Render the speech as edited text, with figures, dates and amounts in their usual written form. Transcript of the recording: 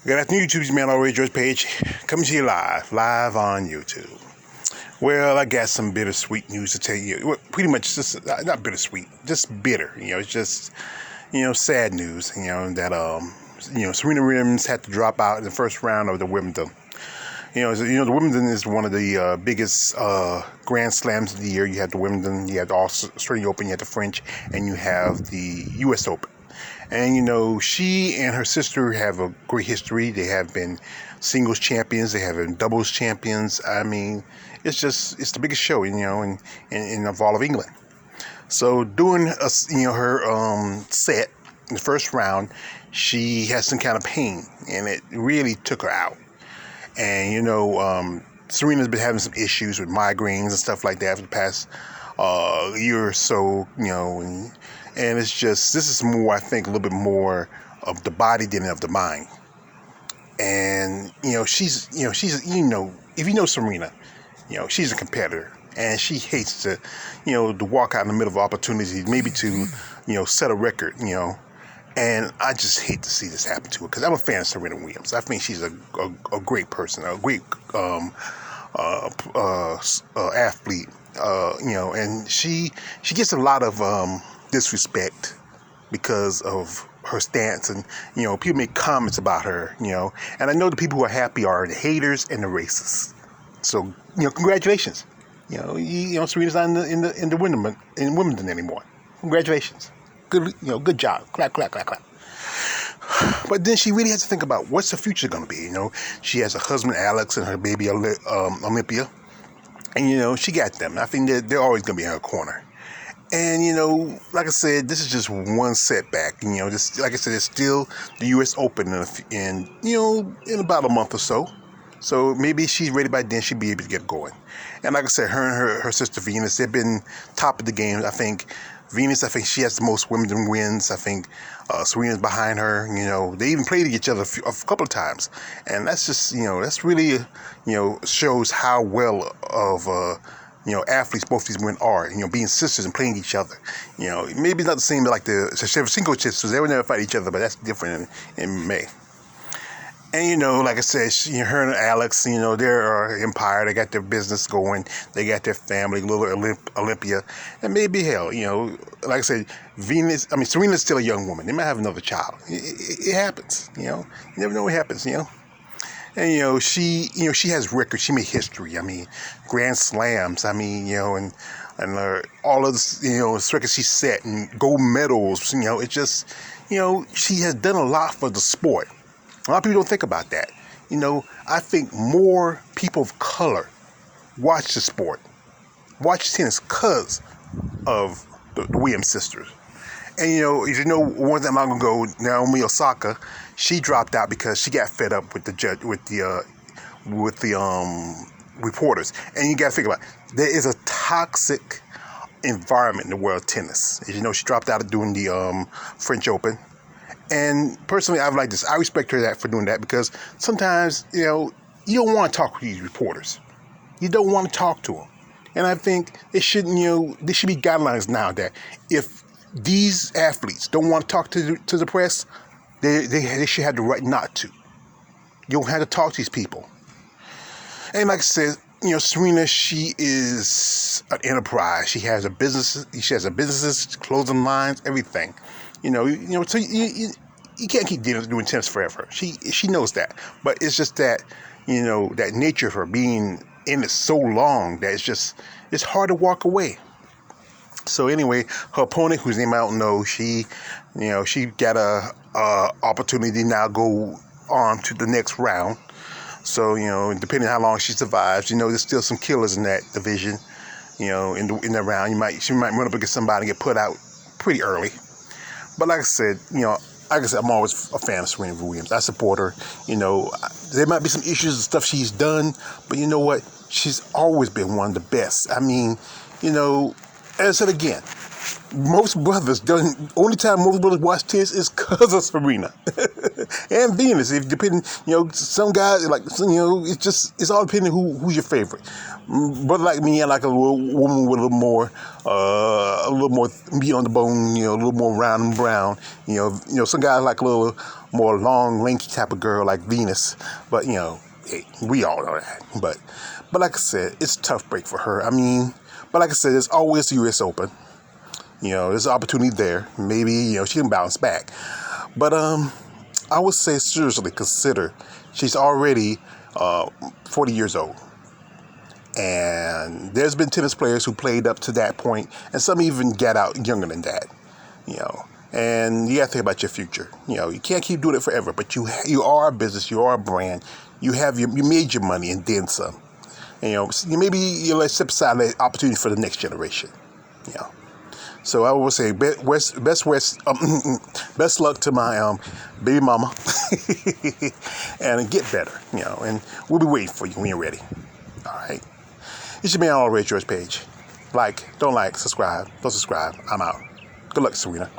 Good afternoon, YouTube's Man Already George page. Coming to you live on YouTube. Well, I got some bittersweet news to tell you. Well, pretty much just not bittersweet, just bitter. It's just sad news. Serena Williams had to drop out in the first round of the Wimbledon. The Wimbledon is one of the biggest Grand Slams of the year. You have the Wimbledon, you have the Australian Open, you have the French, and you have the U.S. Open. And, she and her sister have a great history. They have been singles champions. They have been doubles champions. I mean, it's the biggest show, in all of England. So during, her set in the first round, she had some kind of pain, and it really took her out. And, Serena's been having some issues with migraines and stuff like that for the past year or so, and it's just, this is more, I think, a little bit more of the body than of the mind. And, she's if you know Serena, she's a competitor, and she hates to walk out in the middle of opportunities, maybe to, set a record, and I just hate to see this happen to her, because I'm a fan of Serena Williams. I think she's a great person, a great athlete, and she gets a lot of disrespect because of her stance, and people make comments about her, and I know the people who are happy are the haters and the racists. So congratulations, Serena's not in the Wimbledon anymore. Congratulations, good job, clap clap clap clap. But then she really has to think about what's her future going to be. She has a husband, Alex, and her baby, Olympia, and she got them. I think they're always going to be in her corner. And, like I said, this is just one setback. This, like I said, it's still the U.S. Open in about a month or so. So maybe she's ready by then. She'll be able to get going. And like I said, her and her sister Venus, they've been top of the game. I think Venus, she has the most Wimbledon wins. I think Serena's behind her. They even played each other a couple of times. And that's just, that's really, shows how well of athletes both these women are, being sisters and playing each other. Maybe it's not the same like the single sisters. They would never fight each other, but that's different in May. And, like I said, her and Alex, they're an empire. They got their business going. They got their family, little Olympia. And maybe, hell, like I said, Serena's still a young woman. They might have another child. It happens, You never know what happens, And, she has records. She made history. Grand Slams. And all of this, records she set and gold medals. It's just, she has done a lot for the sport. A lot of people don't think about that. I think more people of color watch the sport, watch tennis because of the Williams sisters. And, one time long ago, Naomi Osaka, she dropped out because she got fed up with the reporters. And you got to think about it. There is a toxic environment in the world of tennis. As you know, she dropped out of doing the French Open. And personally, I like this. I respect her for doing that, because sometimes, you don't want to talk to these reporters. You don't want to talk to them. And I think there should be guidelines now that if these athletes don't want to talk to the press, they should have the right not to. You don't have to talk to these people. And like I said, Serena, she is an enterprise. She has a business. She has businesses, clothing lines, everything. So you can't keep doing tennis forever. She knows that, but it's just that that nature of her being in it so long that it's hard to walk away. So anyway, her opponent, whose name I don't know, she got a opportunity now go on to the next round. So depending on how long she survives, there's still some killers in that division. In the round, she might run up against somebody and get put out pretty early. But like I said, I'm always a fan of Serena Williams. I support her. There might be some issues and stuff she's done, but you know what? She's always been one of the best. As I said again, most brothers only time most brothers watch tennis is because of Serena and Venus. If depending, some guys it's all depending who's your favorite. Brother like me, I like a little woman with a little more meat on the bone, a little more round and brown. Some guys like a little more long, lanky type of girl like Venus. But, hey, we all know that. But like I said, it's a tough break for her. I mean, but like I said, there's always the U.S. Open. There's an opportunity there. Maybe, she can bounce back. But I would say seriously consider. She's already 40 years old. And there's been tennis players who played up to that point, and some even got out younger than that. And you got to think about your future. You can't keep doing it forever, but you are a business, you are a brand, you made your money and then some. Maybe let's step aside the opportunity for the next generation. So I would say best luck to my baby mama, and get better. And we'll be waiting for you when you're ready. All right. It's your man, All Red George Page. Don't like, subscribe. Don't subscribe. I'm out. Good luck, Serena.